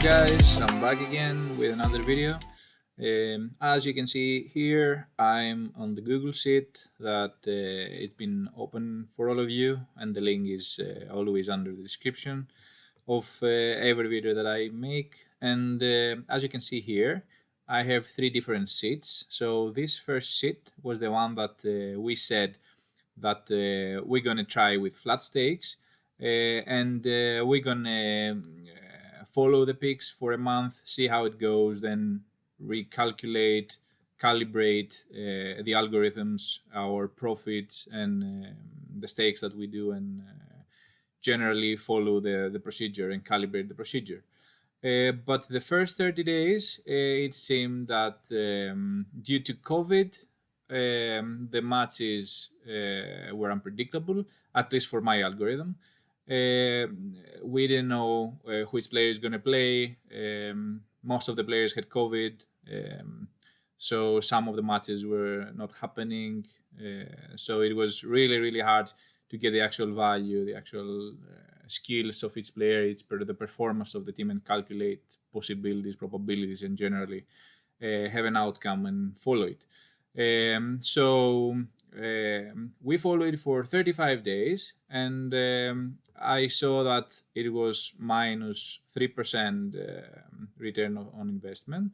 Hello guys, I'm back again with another video. As you can see here, I'm on the Google Sheet that it's been open for all of you, and the link is always under the description of every video that I make. And as you can see here, I have three different sheets. So this first sheet was the one that we said that we're gonna try with flat stakes, and we're gonna follow the picks for a month, see how it goes, then recalculate, calibrate the algorithms, our profits, and the stakes that we do, and generally follow the procedure and calibrate the procedure. But the first 30 days, it seemed that due to COVID, the matches were unpredictable, at least for my algorithm. We didn't know which player is going to play. Most of the players had COVID, so some of the matches were not happening. So it was really hard to get the actual value, the actual skills of each player, the performance of the team, and calculate possibilities, probabilities, and generally have an outcome and follow it. We followed it for 35 days, and I saw that it was minus 3% return on investment.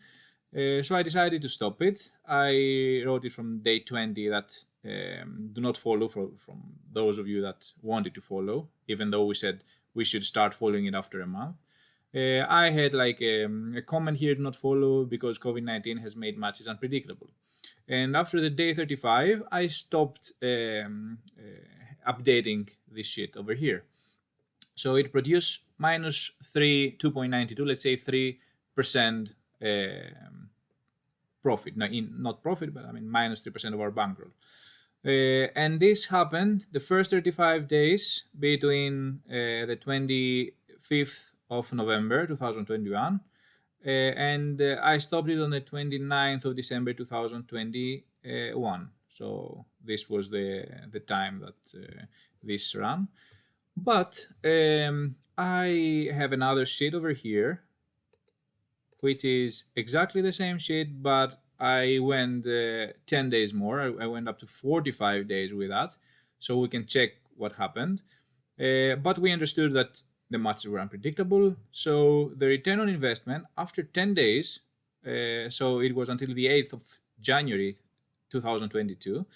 So I decided to stop it. I wrote it from day 20 that do not follow from those of you that wanted to follow, even though we said we should start following it after a month. I had like a comment here, do not follow because COVID-19 has made matches unpredictable. And after the day 35, I stopped updating this shit over here. So it produced minus 2.92, let's say 3% profit. Not profit, but I mean minus 3% of our bankroll. And this happened the first 35 days between the 25th of November 2021 and I stopped it on the 29th of December 2021. So this was the time that this ran. But I have another sheet over here, which is exactly the same sheet, but I went 10 days more. I went up to 45 days with that, so we can check what happened. But we understood that the matches were unpredictable, so the return on investment after 10 days, so it was until the 8th of January 2022,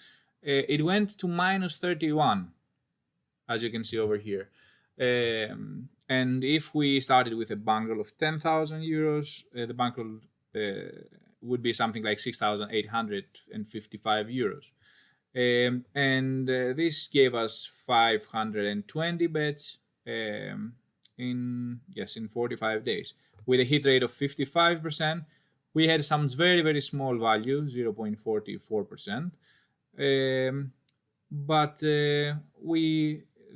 it went to minus 31, as you can see over here. And if we started with a bankroll of 10,000 euros, the bankroll would be something like 6,855 euros. And this gave us 520 bets in 45 days with a hit rate of 55%. We had some very small value, 0.44%, but the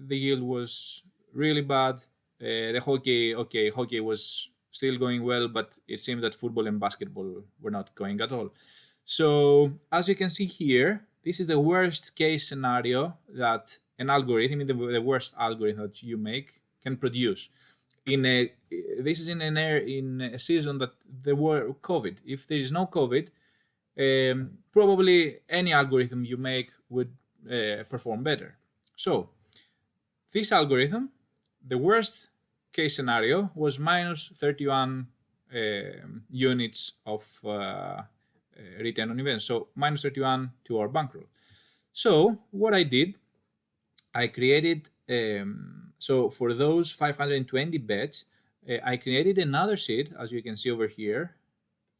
yield was really bad. The hockey was still going well, but it seemed that football and basketball were not going at all. So as you can see here, this is the worst case scenario that an algorithm, the worst algorithm that you make, can produce. This is in a season that there were COVID. If there is no COVID, probably any algorithm you make would perform better. So this algorithm, the worst case scenario was minus 31 units of return on investment. So minus 31 to our bankroll. So what I did, I created, so for those 520 bets, I created another sheet, as you can see over here,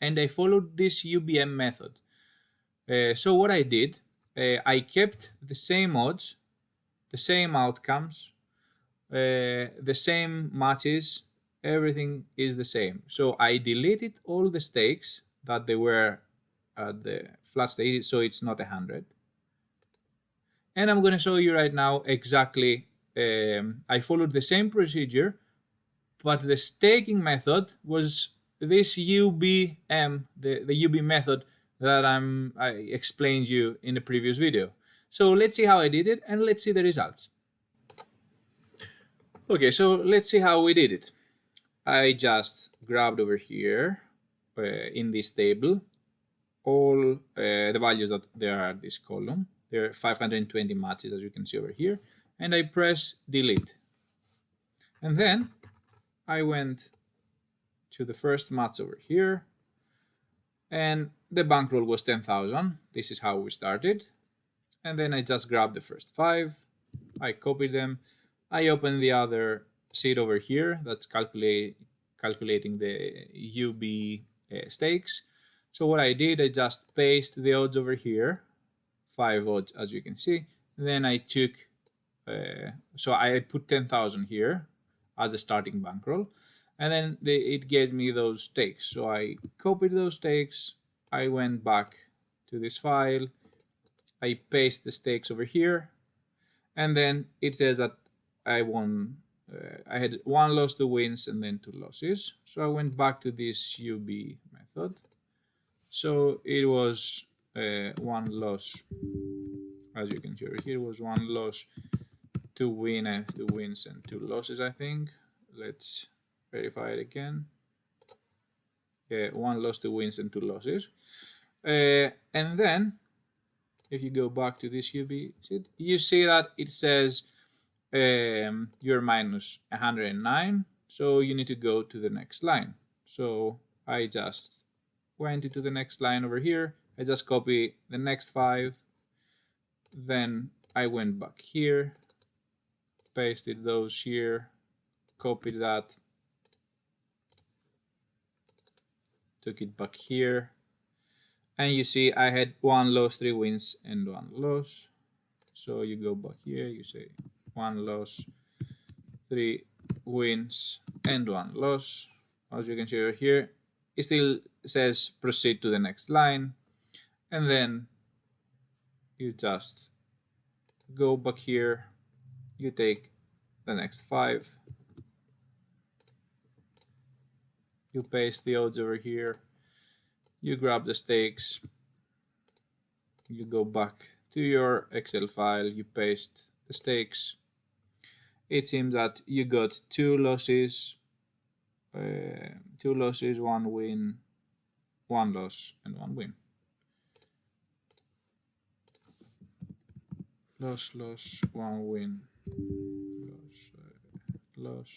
and I followed this UBM method. So what I did, I kept the same odds, the same outcomes, the same matches, everything is the same. So I deleted all the stakes that they were at the flat stake, so it's not 100. And I'm going to show you right now exactly, I followed the same procedure, but the staking method was this UBM, the UB method that I explained you in the previous video. So let's see how I did it, and let's see the results. Okay, so let's see how we did it. I just grabbed over here in this table all the values that there are in this column. There are 520 matches, as you can see over here, and I press delete. And then I went to the first match over here, and the bankroll was 10,000. This is how we started. And then I just grabbed the first 5, I copied them, I opened the other sheet over here that's calculating the UB stakes. So what I did, I just pasted the odds over here, 5 odds as you can see. Then I took, so I put 10,000 here as the starting bankroll, and then it gave me those stakes. So I copied those stakes, I went back to this file, I paste the stakes over here, and then it says that I won. I had 1 loss, 2 wins, and then 2 losses. So I went back to this UB method. So it was 1 loss, as you can see over here, was 1 loss, 2 win, I have 2 wins and 2 losses, I think. Let's verify it again. 1 loss, 2 wins, and 2 losses. And then, if you go back to this UB sheet, you see that it says you're minus 109, so you need to go to the next line. So I just went into the next line over here. I just copy the next 5. Then I went back here, pasted those here, copied that, took it back here, and you see I had 1 loss, 3 wins, and 1 loss. So you go back here, you say 1 loss, 3 wins, and 1 loss. As you can see over here, it still says proceed to the next line, and then you just go back here, you take the next 5, you paste the odds over here, you grab the stakes, you go back to your Excel file, you paste the stakes. It seems that you got 2 losses, 1 win, 1 loss, and 1 win. Loss, 1 win, loss,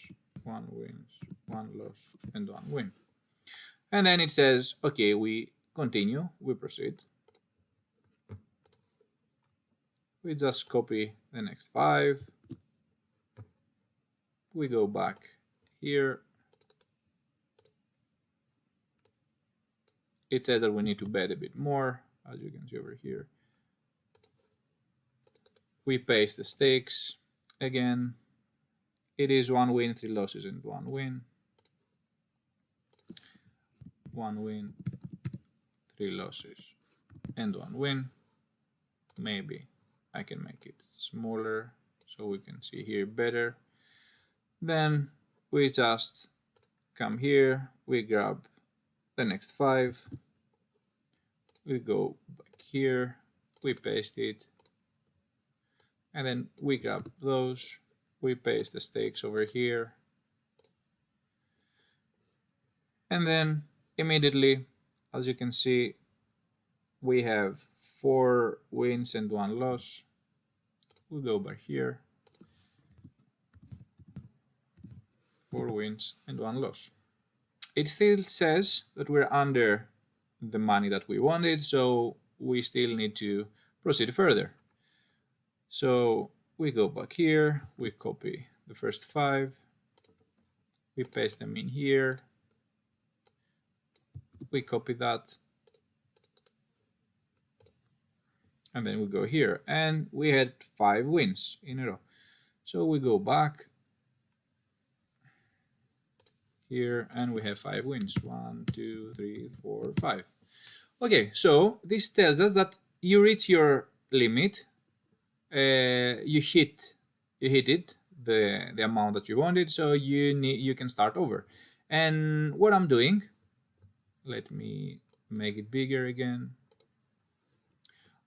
1 win, 1 loss, and 1 win. And then it says, okay, we continue, we proceed. We just copy the next 5. We go back here. It says that we need to bet a bit more, as you can see over here. We paste the stakes again. It is 1 win, 3 losses, and 1 win. 1 win, 3 losses, and 1 win. Maybe I can make it smaller so we can see here better. Then we just come here, we grab the next 5, we go back here, we paste it, and then we grab those, we paste the stakes over here, and then immediately, as you can see, we have 4 wins and 1 loss. We go back here, 4 wins and 1 loss. It still says that we're under the money that we wanted, so we still need to proceed further. So we go back here, we copy the first 5, we paste them in here, we copy that, and then we go here, and we had 5 wins in a row. So we go back here, and we have 5 wins. 1, 2, 3, 4, 5. Okay, so this tells us that you reach your limit, you hit it, the amount that you wanted, so you can start over. And what I'm doing, let me make it bigger again.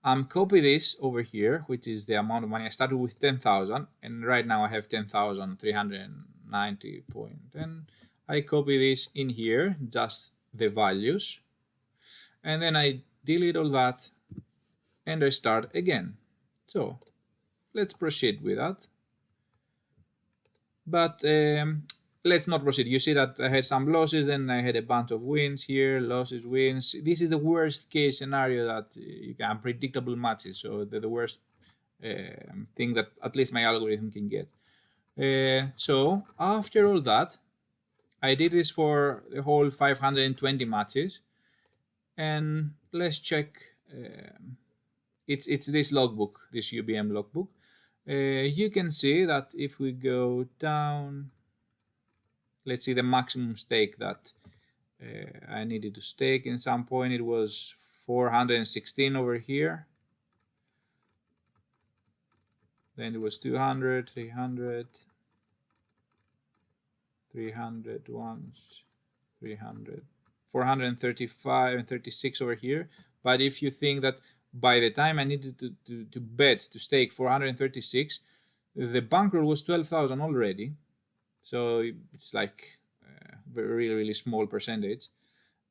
I'm copy this over here, which is the amount of money. I started with 10,000, and right now I have 10,390 point, and I copy this in here, just the values, and then I delete all that and I start again. So let's proceed with that. But let's not proceed. You see that I had some losses, then I had a bunch of wins here, losses, wins. This is the worst case scenario that you can, unpredictable matches. So the worst thing that at least my algorithm can get. So after all that, I did this for the whole 520 matches, and let's check. It's this logbook, this UBM logbook. You can see that if we go down, let's see the maximum stake that I needed to stake in some point. It was 416 over here. Then it was 200, 300, 300 once, 300, 435 and 36 over here. But if you think that by the time I needed to bet, to stake 436, the bankroll was 12,000 already. So it's like a really, really small percentage.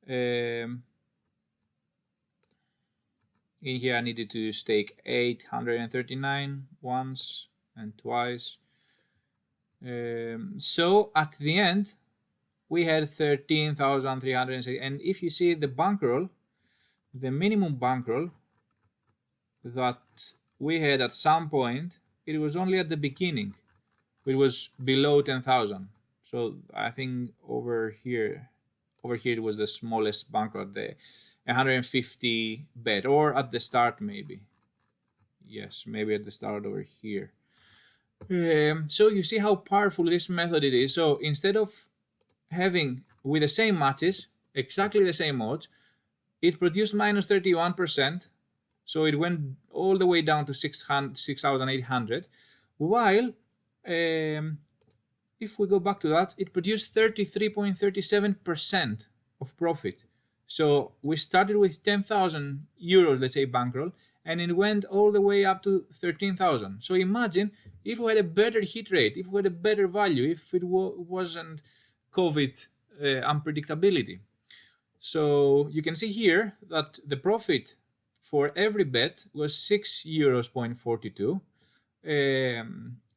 In here I needed to stake 839 once and twice. So at the end, we had 13,360. And if you see the bankroll, the minimum bankroll that we had at some point, it was only at the beginning. It was below 10,000. So I think over here it was the smallest bankroll, the 150 bet, or at the start maybe. Yes, maybe at the start over here. So you see how powerful this method it is. So instead of having with the same matches, exactly the same odds, it produced minus 31%. So it went all the way down to 6,800. While if we go back to that, it produced 33.37% of profit. So we started with 10,000 euros, let's say, bankroll, and it went all the way up to 13,000. So imagine if we had a better hit rate, if we had a better value, if it wasn't COVID unpredictability. So you can see here that the profit for every bet was 6 euros.42,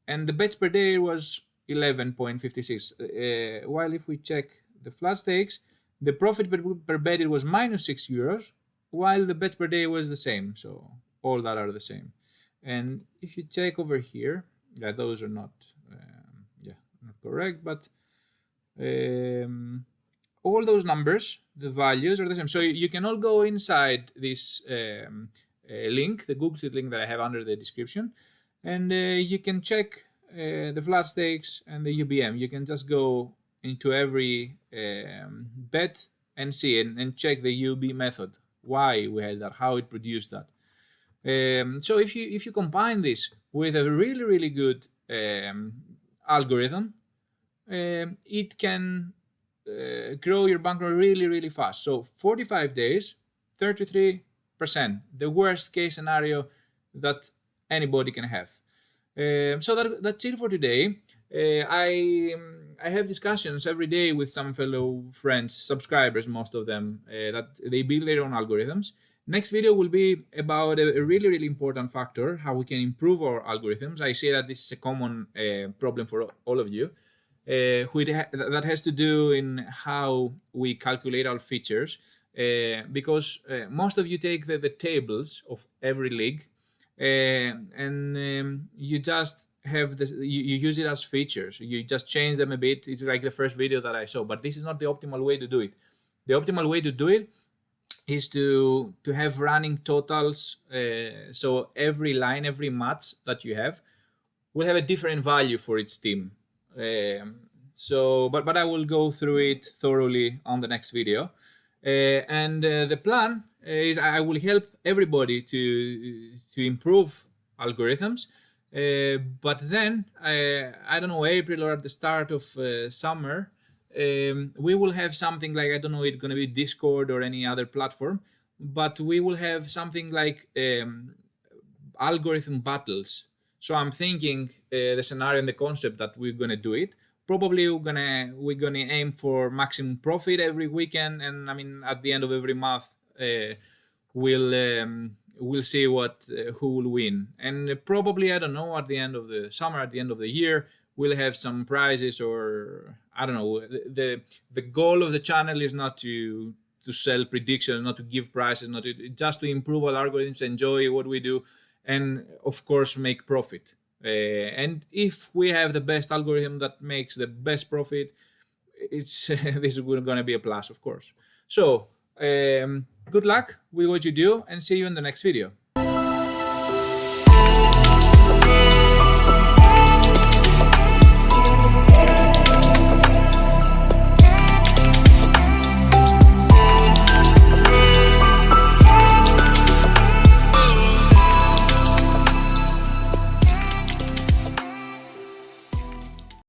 and the bets per day was 11.56. While if we check the flat stakes, the profit per bet it was minus 6 euros, while the bets per day was the same. So all that are the same. And if you check over here, yeah, those are not not correct, but all those numbers, the values are the same. So you can all go inside this link, the Google Sheet link that I have under the description, and you can check the flat stakes and the UBM. You can just go into every bet and see and check the UB method, why we had that, how it produced that. So if you combine this with a really, really good algorithm, it can grow your bankroll really, really fast. So 45 days, 33%, the worst case scenario that anybody can have. So that's it for today. I have discussions every day with some fellow friends, subscribers, most of them, that they build their own algorithms. Next video will be about a really, really important factor, how we can improve our algorithms. I say that this is a common problem for all of you. That has to do in how we calculate our features, because most of you take the tables of every league, and you just have this, you use it as features, you just change them a bit. It's like the first video that I saw, but this is not the optimal way to do it. The optimal way to do it is to have running totals, so every line, every match that you have will have a different value for its team. But I will go through it thoroughly on the next video. And the plan is I will help everybody to improve algorithms. But then, I don't know, April or at the start of summer, we will have something like, I don't know, it's going to be Discord or any other platform, but we will have something like algorithm battles. So I'm thinking the scenario and the concept that we're going to do it probably we're gonna aim for maximum profit every weekend, and I mean at the end of every month, we'll see what who will win, and probably I don't know, at the end of the summer, at the end of the year, we'll have some prizes, or I don't know. The goal of the channel is not to sell predictions, not to give prices, not to, just to improve our algorithms, enjoy what we do, and of course make profit. And if we have the best algorithm that makes the best profit, it's this is going to be a plus, of course. So good luck with what you do, and see you in the next video.